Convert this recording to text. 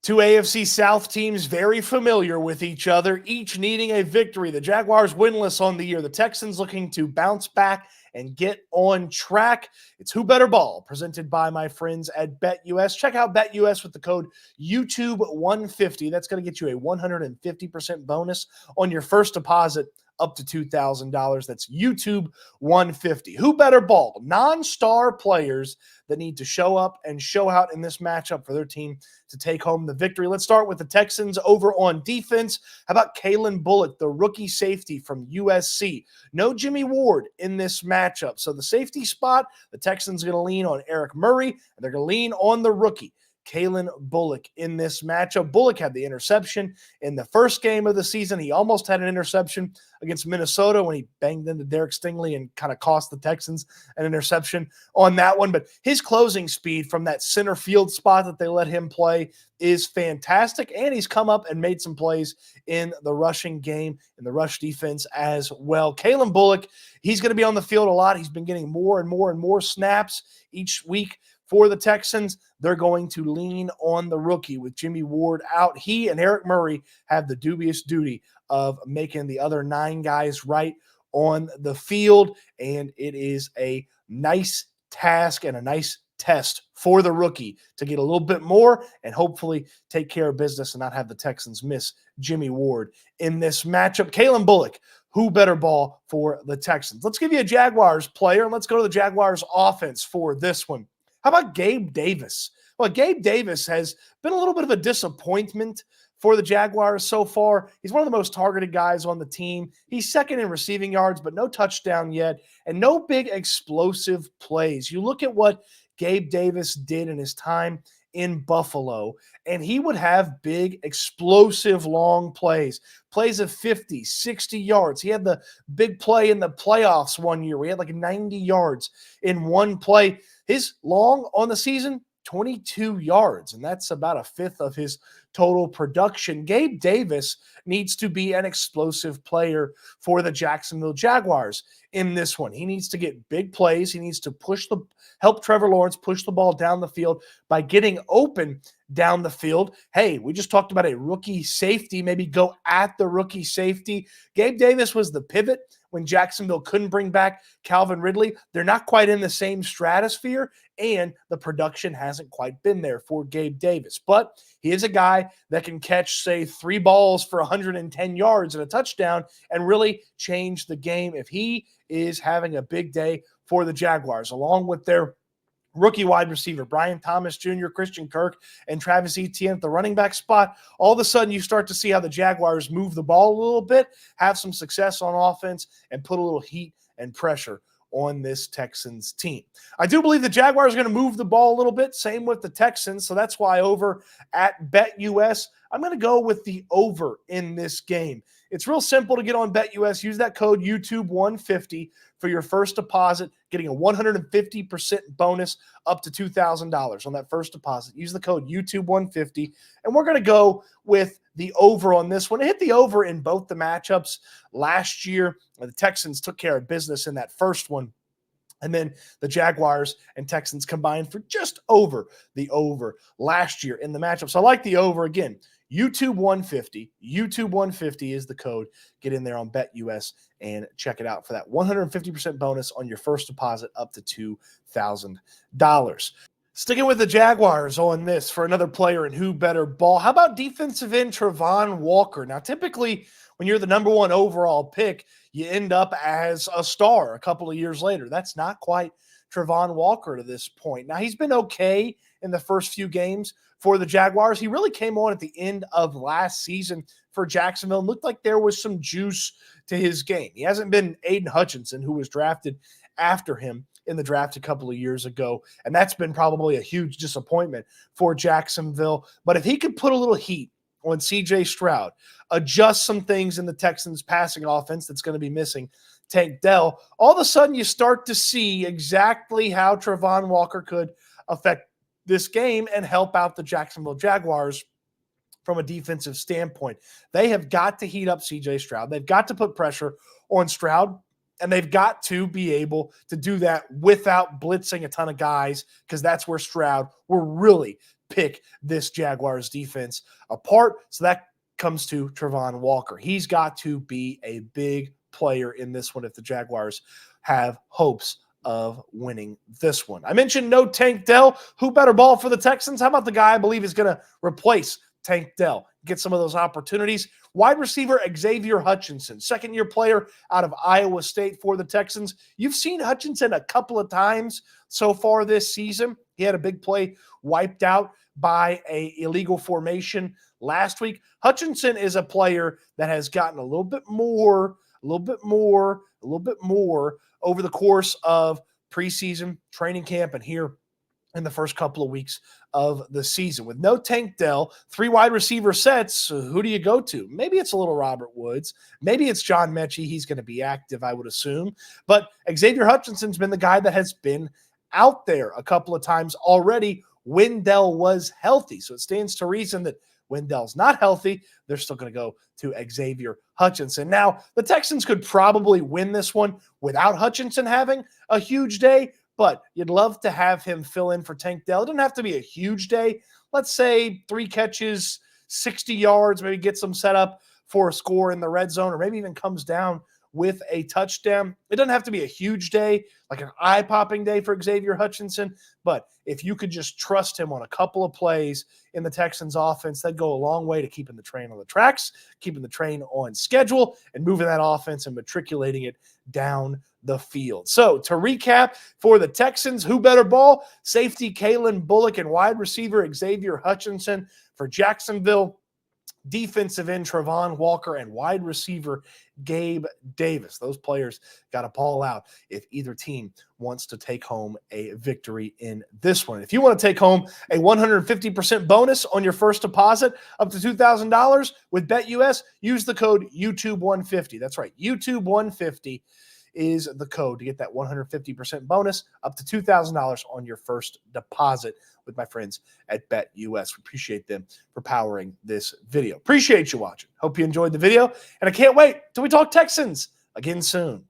Two AFC South teams very familiar with each other, each needing a victory. The Jaguars winless on the year. The Texans looking to bounce back and get on track. It's Who Better Ball, presented by my friends at BetUS. Check out BetUS with the code YouTube150. That's going to get you a 150% bonus on your first deposit up to $2,000. That's YouTube 150. Who Better Ball? Non-star players that need to show up and show out in this matchup for their team to take home the victory. Let's start with the Texans over on defense. How about Kalen Bullock, the rookie safety from USC? No Jimmy Ward in this matchup. So the safety spot, the Texans are going to lean on Eric Murray, and they're going to lean on the rookie, Kalen Bullock, in this matchup. Bullock had the interception in the first game of the season. He almost had an interception against Minnesota when he banged into Derek Stingley and kind of cost the Texans an interception on that one. But his closing speed from that center field spot that they let him play is fantastic. And he's come up and made some plays in the rushing game, in the rush defense as well. Kalen Bullock, he's going to be on the field a lot. He's been getting more and more and more snaps each week. For the Texans, they're going to lean on the rookie with Jimmy Ward out. He and Eric Murray have the dubious duty of making the other 9 guys right on the field, and it is a nice task and a nice test for the rookie to get a little bit more and hopefully take care of business and not have the Texans miss Jimmy Ward in this matchup. Kalen Bullock, who better ball for the Texans? Let's give you a Jaguars player, and let's go to the Jaguars offense for this one. How about Gabe Davis? Well, Gabe Davis has been a little bit of a disappointment for the Jaguars so far. He's one of the most targeted guys on the team. He's second in receiving yards, but no touchdown yet, and no big explosive plays. You look at what Gabe Davis did in his time in Buffalo, and he would have big, explosive, long plays of 50, 60 yards. He had the big play in the playoffs one year. We had like 90 yards in one play. His long on the season, 22 yards, and that's about a fifth of his total production. Gabe Davis needs to be an explosive player for the Jacksonville Jaguars in this one. He needs to get big plays. He needs to help Trevor Lawrence push the ball down the field by getting open down the field. Hey, we just talked about a rookie safety. Maybe go at the rookie safety. Gabe Davis was the pivot when Jacksonville couldn't bring back Calvin Ridley. They're not quite in the same stratosphere, and the production hasn't quite been there for Gabe Davis. But he is a guy that can catch, say, 3 balls for 110 yards and a touchdown and really change the game if he is having a big day for the Jaguars, along with their rookie wide receiver, Brian Thomas Jr., Christian Kirk, and Travis Etienne at the running back spot. All of a sudden, you start to see how the Jaguars move the ball a little bit, have some success on offense, and put a little heat and pressure on this Texans team. I do believe the Jaguars are going to move the ball a little bit. Same with the Texans. So that's why over at BetUS, I'm going to go with the over in this game. It's real simple to get on BetUS. Use that code YouTube150 for your first deposit, getting a 150% bonus up to $2,000 on that first deposit. Use the code YouTube150, and we're going to go with the over on this one. It hit the over in both the matchups last year. The Texans took care of business in that first one. And then the Jaguars and Texans combined for just over the over last year in the matchup. So I like the over again. YouTube 150. YouTube 150 is the code. Get in there on BetUS and check it out for that 150% bonus on your first deposit up to $2,000. Sticking with the Jaguars on this for another player in Who Better Ball. How about defensive end Travon Walker? Now, typically, when you're the number 1 overall pick, you end up as a star a couple of years later. That's not quite Travon Walker to this point. Now, he's been okay in the first few games for the Jaguars. He really came on at the end of last season for Jacksonville and looked like there was some juice to his game. He hasn't been Aiden Hutchinson, who was drafted after him in the draft a couple of years ago, and that's been probably a huge disappointment for Jacksonville. But if he could put a little heat on C.J. Stroud, adjust some things in the Texans' passing offense that's going to be missing Tank Dell, all of a sudden you start to see exactly how Travon Walker could affect this game and help out the Jacksonville Jaguars from a defensive standpoint. They have got to heat up C.J. Stroud. They've got to put pressure on Stroud, and they've got to be able to do that without blitzing a ton of guys, because that's where Stroud will really pick this Jaguars defense apart. So that comes to Travon Walker. He's got to be a big player in this one if the Jaguars have hopes of winning this one. I mentioned no Tank Dell. Who better ball for the Texans? How about the guy I believe is going to replace Tank Dell, get some of those opportunities? Wide receiver Xavier Hutchinson, second-year player out of Iowa State for the Texans. You've seen Hutchinson a couple of times so far this season. He had a big play wiped out by an illegal formation last week. Hutchinson is a player that has gotten a little bit more over the course of preseason, training camp, and here in the first couple of weeks of the season. With no Tank Dell, 3 wide receiver sets, who do you go to? Maybe it's a little Robert Woods. Maybe it's John Mechie. He's going to be active, I would assume. But Xavier Hutchinson's been the guy that has been out there a couple of times already when Dell was healthy. So it stands to reason that when Dell's not healthy, they're still going to go to Xavier Hutchinson. Now, the Texans could probably win this one without Hutchinson having a huge day, but you'd love to have him fill in for Tank Dell. It doesn't have to be a huge day. Let's say 3 catches, 60 yards, maybe get some set up for a score in the red zone, or maybe even comes down with a touchdown. It doesn't have to be a huge day, like an eye-popping day for Xavier Hutchinson, but if you could just trust him on a couple of plays in the Texans offense, that'd go a long way to keeping the train on the tracks, keeping the train on schedule, and moving that offense and matriculating it down the field. So to recap for the Texans, who better ball? Safety Kalen Bullock and wide receiver Xavier Hutchinson. For Jacksonville, defensive end Travon Walker and wide receiver Gabe Davis. Those players got to ball out if either team wants to take home a victory in this one. If you want to take home a 150% bonus on your first deposit up to $2,000 with BetUS, use the code YouTube150. That's right, YouTube150 is the code to get that 150% bonus up to $2,000 on your first deposit with my friends at BetUS. We appreciate them for powering this video. Appreciate you watching. Hope you enjoyed the video, and I can't wait till we talk Texans again soon.